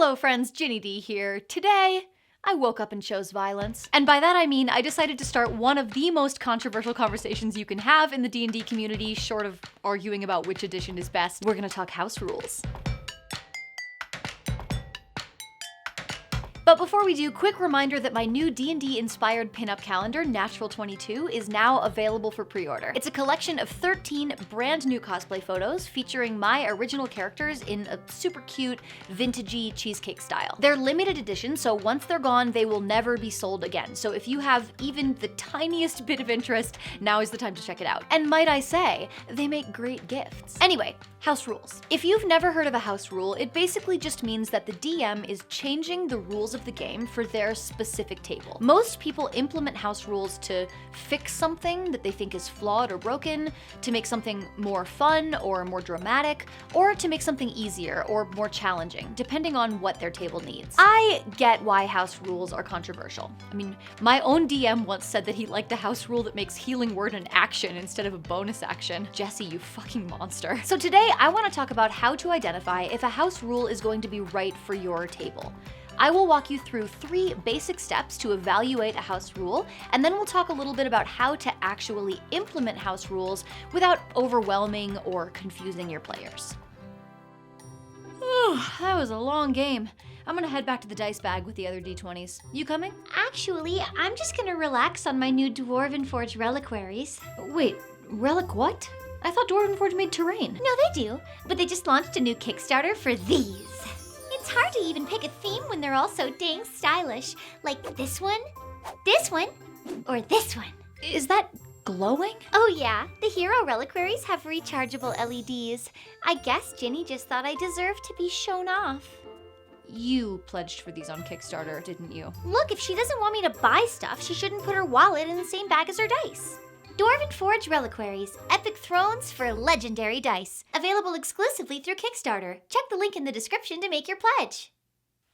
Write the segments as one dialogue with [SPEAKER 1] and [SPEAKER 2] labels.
[SPEAKER 1] Hello friends, Ginny D here. Today, I woke up and chose violence. And by that I mean I decided to start one of the most controversial conversations you can have in the D&D community, short of arguing about which edition is best. We're gonna talk house rules. But before we do, quick reminder that my new D&D inspired pinup calendar, Natural 22, is now available for pre-order. It's a collection of 13 brand new cosplay photos featuring my original characters in a super cute, vintagey cheesecake style. They're limited edition, so once they're gone, they will never be sold again. So if you have even the tiniest bit of interest, now is the time to check it out. And might I say, they make great gifts. Anyway, house rules. If you've never heard of a house rule, it basically just means that the DM is changing the rules of the game for their specific table. Most people implement house rules to fix something that they think is flawed or broken, to make something more fun or more dramatic, or to make something easier or more challenging, depending on what their table needs. I get why house rules are controversial. I mean, my own DM once said that he liked a house rule that makes healing word an action instead of a bonus action. Jesse, you fucking monster. So today, I want to talk about how to identify if a house rule is going to be right for your table. I will walk you through 3 basic steps to evaluate a house rule, and then we'll talk a little bit about how to actually implement house rules without overwhelming or confusing your players. That was a long game. I'm gonna head back to the dice bag with the other D20s. You coming?
[SPEAKER 2] Actually, I'm just gonna relax on my new Dwarven Forge reliquaries.
[SPEAKER 1] Wait, relic what? I thought Dwarven Forge made terrain.
[SPEAKER 2] No, they do, but they just launched a new Kickstarter for these. It's hard to even pick a theme when they're all so dang stylish. Like this one, or this one.
[SPEAKER 1] Is that glowing?
[SPEAKER 2] Oh yeah, the hero reliquaries have rechargeable LEDs. I guess Ginny just thought I deserved to be shown off.
[SPEAKER 1] You pledged for these on Kickstarter, didn't you?
[SPEAKER 2] Look, if she doesn't want me to buy stuff, she shouldn't put her wallet in the same bag as her dice. Dwarven Forge Reliquaries, epic thrones for legendary dice. Available exclusively through Kickstarter. Check the link in the description to make your pledge.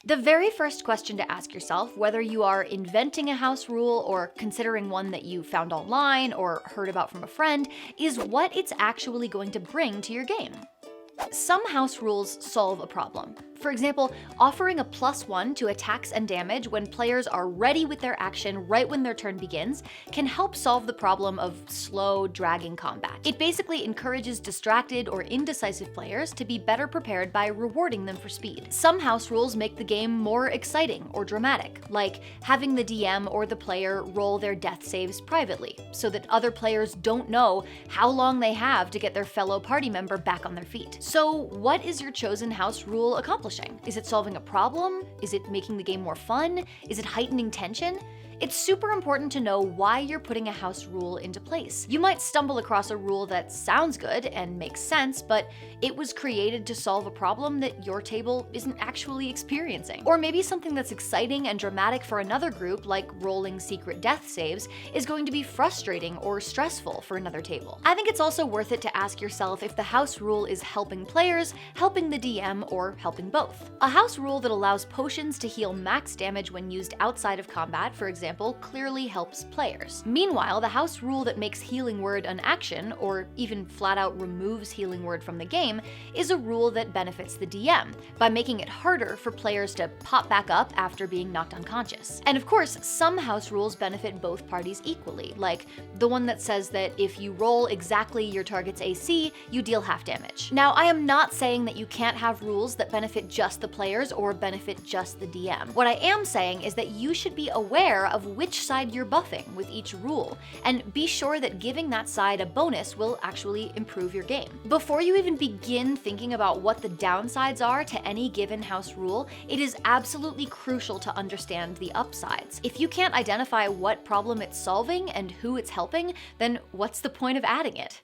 [SPEAKER 1] The very first question to ask yourself, whether you are inventing a house rule or considering one that you found online or heard about from a friend, is what it's actually going to bring to your game. Some house rules solve a problem. For example, offering a +1 to attacks and damage when players are ready with their action right when their turn begins can help solve the problem of slow, dragging combat. It basically encourages distracted or indecisive players to be better prepared by rewarding them for speed. Some house rules make the game more exciting or dramatic, like having the DM or the player roll their death saves privately, so that other players don't know how long they have to get their fellow party member back on their feet. So what is your chosen house rule accomplishing? Is it solving a problem? Is it making the game more fun? Is it heightening tension? It's super important to know why you're putting a house rule into place. You might stumble across a rule that sounds good and makes sense, but it was created to solve a problem that your table isn't actually experiencing. Or maybe something that's exciting and dramatic for another group, like rolling secret death saves, is going to be frustrating or stressful for another table. I think it's also worth it to ask yourself if the house rule is helping players, helping the DM, or helping both. A house rule that allows potions to heal max damage when used outside of combat, for example, clearly helps players. Meanwhile, the house rule that makes healing word an action, or even flat out removes healing word from the game, is a rule that benefits the DM by making it harder for players to pop back up after being knocked unconscious. And of course, some house rules benefit both parties equally, like the one that says that if you roll exactly your target's AC, you deal half damage. Now, I am not saying that you can't have rules that benefit just the players or benefit just the DM. What I am saying is that you should be aware of which side you're buffing with each rule, and be sure that giving that side a bonus will actually improve your game. Before you even begin thinking about what the downsides are to any given house rule, it is absolutely crucial to understand the upsides. If you can't identify what problem it's solving and who it's helping, then what's the point of adding it?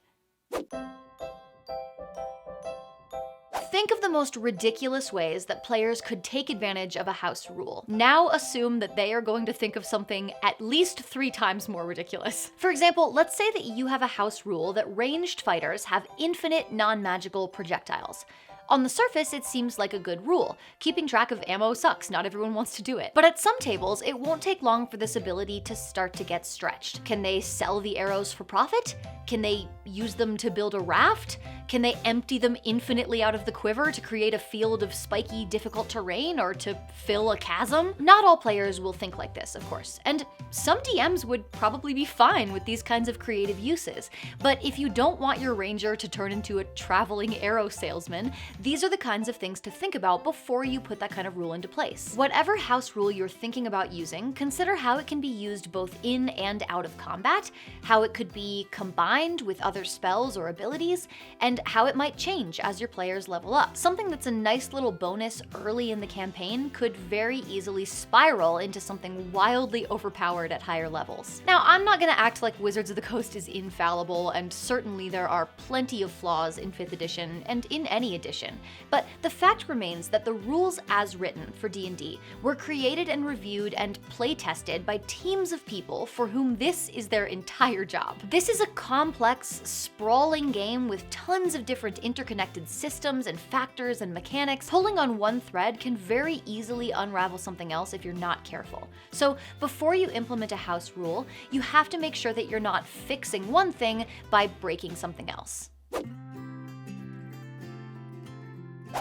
[SPEAKER 1] Think of the most ridiculous ways that players could take advantage of a house rule. Now assume that they are going to think of something at least 3 times more ridiculous. For example, let's say that you have a house rule that ranged fighters have infinite non-magical projectiles. On the surface, it seems like a good rule. Keeping track of ammo sucks, not everyone wants to do it. But at some tables, it won't take long for this ability to start to get stretched. Can they sell the arrows for profit? Can they use them to build a raft? Can they empty them infinitely out of the quiver to create a field of spiky, difficult terrain or to fill a chasm? Not all players will think like this, of course, and some DMs would probably be fine with these kinds of creative uses. But if you don't want your ranger to turn into a traveling arrow salesman, these are the kinds of things to think about before you put that kind of rule into place. Whatever house rule you're thinking about using, consider how it can be used both in and out of combat, how it could be combined with other spells or abilities, and how it might change as your players level up. Something that's a nice little bonus early in the campaign could very easily spiral into something wildly overpowered at higher levels. Now, I'm not gonna act like Wizards of the Coast is infallible, and certainly there are plenty of flaws in 5th edition and in any edition, but the fact remains that the rules as written for D&D were created and reviewed and play-tested by teams of people for whom this is their entire job. This is a complex, sprawling game with tons of different interconnected systems and factors and mechanics. Pulling on one thread can very easily unravel something else if you're not careful. So before you implement a house rule, you have to make sure that you're not fixing one thing by breaking something else.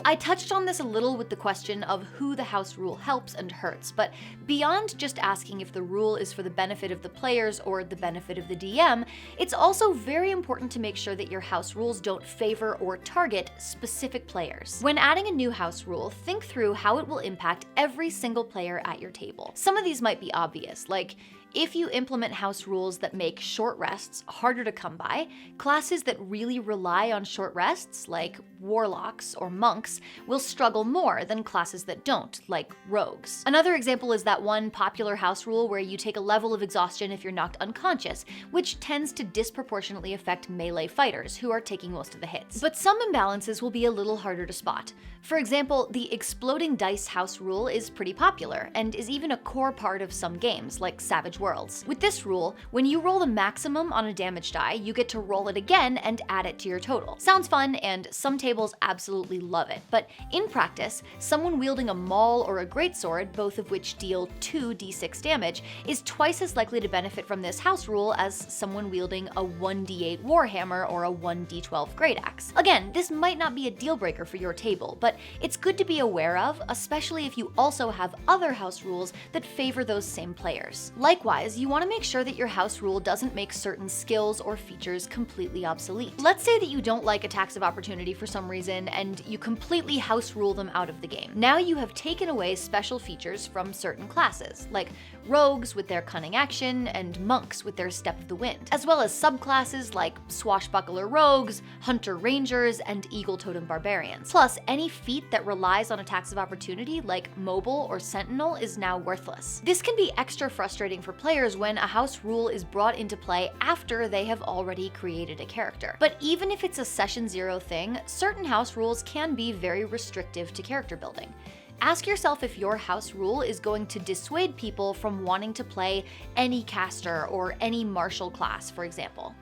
[SPEAKER 1] I touched on this a little with the question of who the house rule helps and hurts, but beyond just asking if the rule is for the benefit of the players or the benefit of the DM, it's also very important to make sure that your house rules don't favor or target specific players. When adding a new house rule, think through how it will impact every single player at your table. Some of these might be obvious, like if you implement house rules that make short rests harder to come by, classes that really rely on short rests, like warlocks or monks, will struggle more than classes that don't, like rogues. Another example is that one popular house rule where you take a level of exhaustion if you're knocked unconscious, which tends to disproportionately affect melee fighters, who are taking most of the hits. But some imbalances will be a little harder to spot. For example, the exploding dice house rule is pretty popular, and is even a core part of some games, like Savage Worlds. With this rule, when you roll the maximum on a damage die, you get to roll it again and add it to your total. Sounds fun, and some tables absolutely love it, but in practice, someone wielding a maul or a greatsword, both of which deal 2d6 damage, is twice as likely to benefit from this house rule as someone wielding a 1d8 warhammer or a 1d12 great axe. Again, this might not be a deal breaker for your table, but it's good to be aware of, especially if you also have other house rules that favor those same players. Likewise, you want to make sure that your house rule doesn't make certain skills or features completely obsolete. Let's say that you don't like attacks of opportunity for some reason, and you completely house rule them out of the game. Now you have taken away special features from certain classes, like rogues with their cunning action and monks with their step of the wind, as well as subclasses like swashbuckler rogues, hunter rangers, and eagle totem barbarians. Plus, any feat that relies on attacks of opportunity, like mobile or sentinel, is now worthless. This can be extra frustrating for players when a house rule is brought into play after they have already created a character. But even if it's a session 0 thing, certain house rules can be very restrictive to character building. Ask yourself if your house rule is going to dissuade people from wanting to play any caster or any martial class, for example.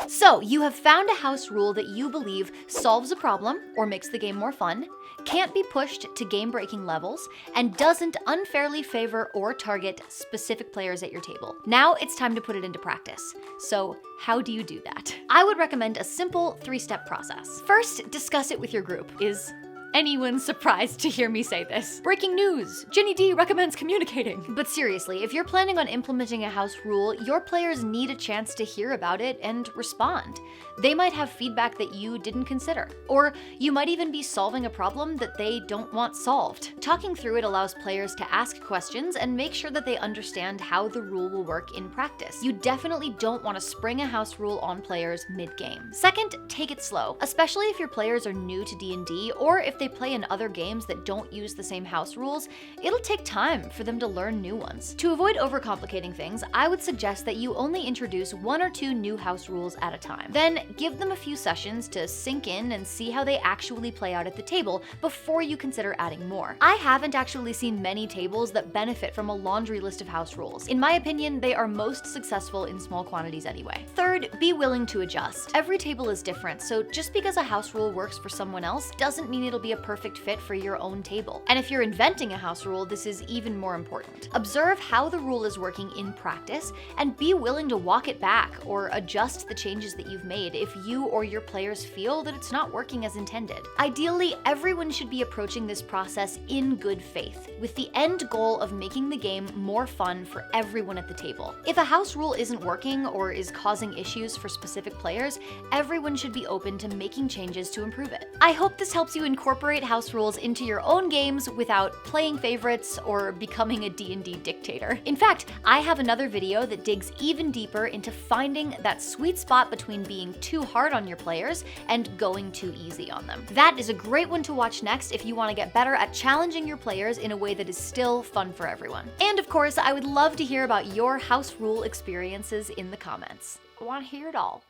[SPEAKER 1] So, you have found a house rule that you believe solves a problem or makes the game more fun, can't be pushed to game-breaking levels, and doesn't unfairly favor or target specific players at your table. Now it's time to put it into practice. So, how do you do that? I would recommend a simple 3-step process. First, discuss it with your group. Is anyone surprised to hear me say this? Breaking news! Ginny D recommends communicating. But seriously, if you're planning on implementing a house rule, your players need a chance to hear about it and respond. They might have feedback that you didn't consider, or you might even be solving a problem that they don't want solved. Talking through it allows players to ask questions and make sure that they understand how the rule will work in practice. You definitely don't want to spring a house rule on players mid-game. Second, take it slow, especially if your players are new to D&D or if they play in other games that don't use the same house rules, it'll take time for them to learn new ones. To avoid overcomplicating things, I would suggest that you only introduce 1 or 2 new house rules at a time. Then give them a few sessions to sink in and see how they actually play out at the table before you consider adding more. I haven't actually seen many tables that benefit from a laundry list of house rules. In my opinion, they are most successful in small quantities anyway. Third, be willing to adjust. Every table is different, so just because a house rule works for someone else doesn't mean it'll be a perfect fit for your own table. And if you're inventing a house rule, this is even more important. Observe how the rule is working in practice and be willing to walk it back or adjust the changes that you've made if you or your players feel that it's not working as intended. Ideally, everyone should be approaching this process in good faith, with the end goal of making the game more fun for everyone at the table. If a house rule isn't working or is causing issues for specific players, everyone should be open to making changes to improve it. I hope this helps you incorporate house rules into your own games without playing favorites or becoming a D&D dictator. In fact, I have another video that digs even deeper into finding that sweet spot between being too hard on your players and going too easy on them. That is a great one to watch next if you want to get better at challenging your players in a way that is still fun for everyone. And of course, I would love to hear about your house rule experiences in the comments. I want to hear it all.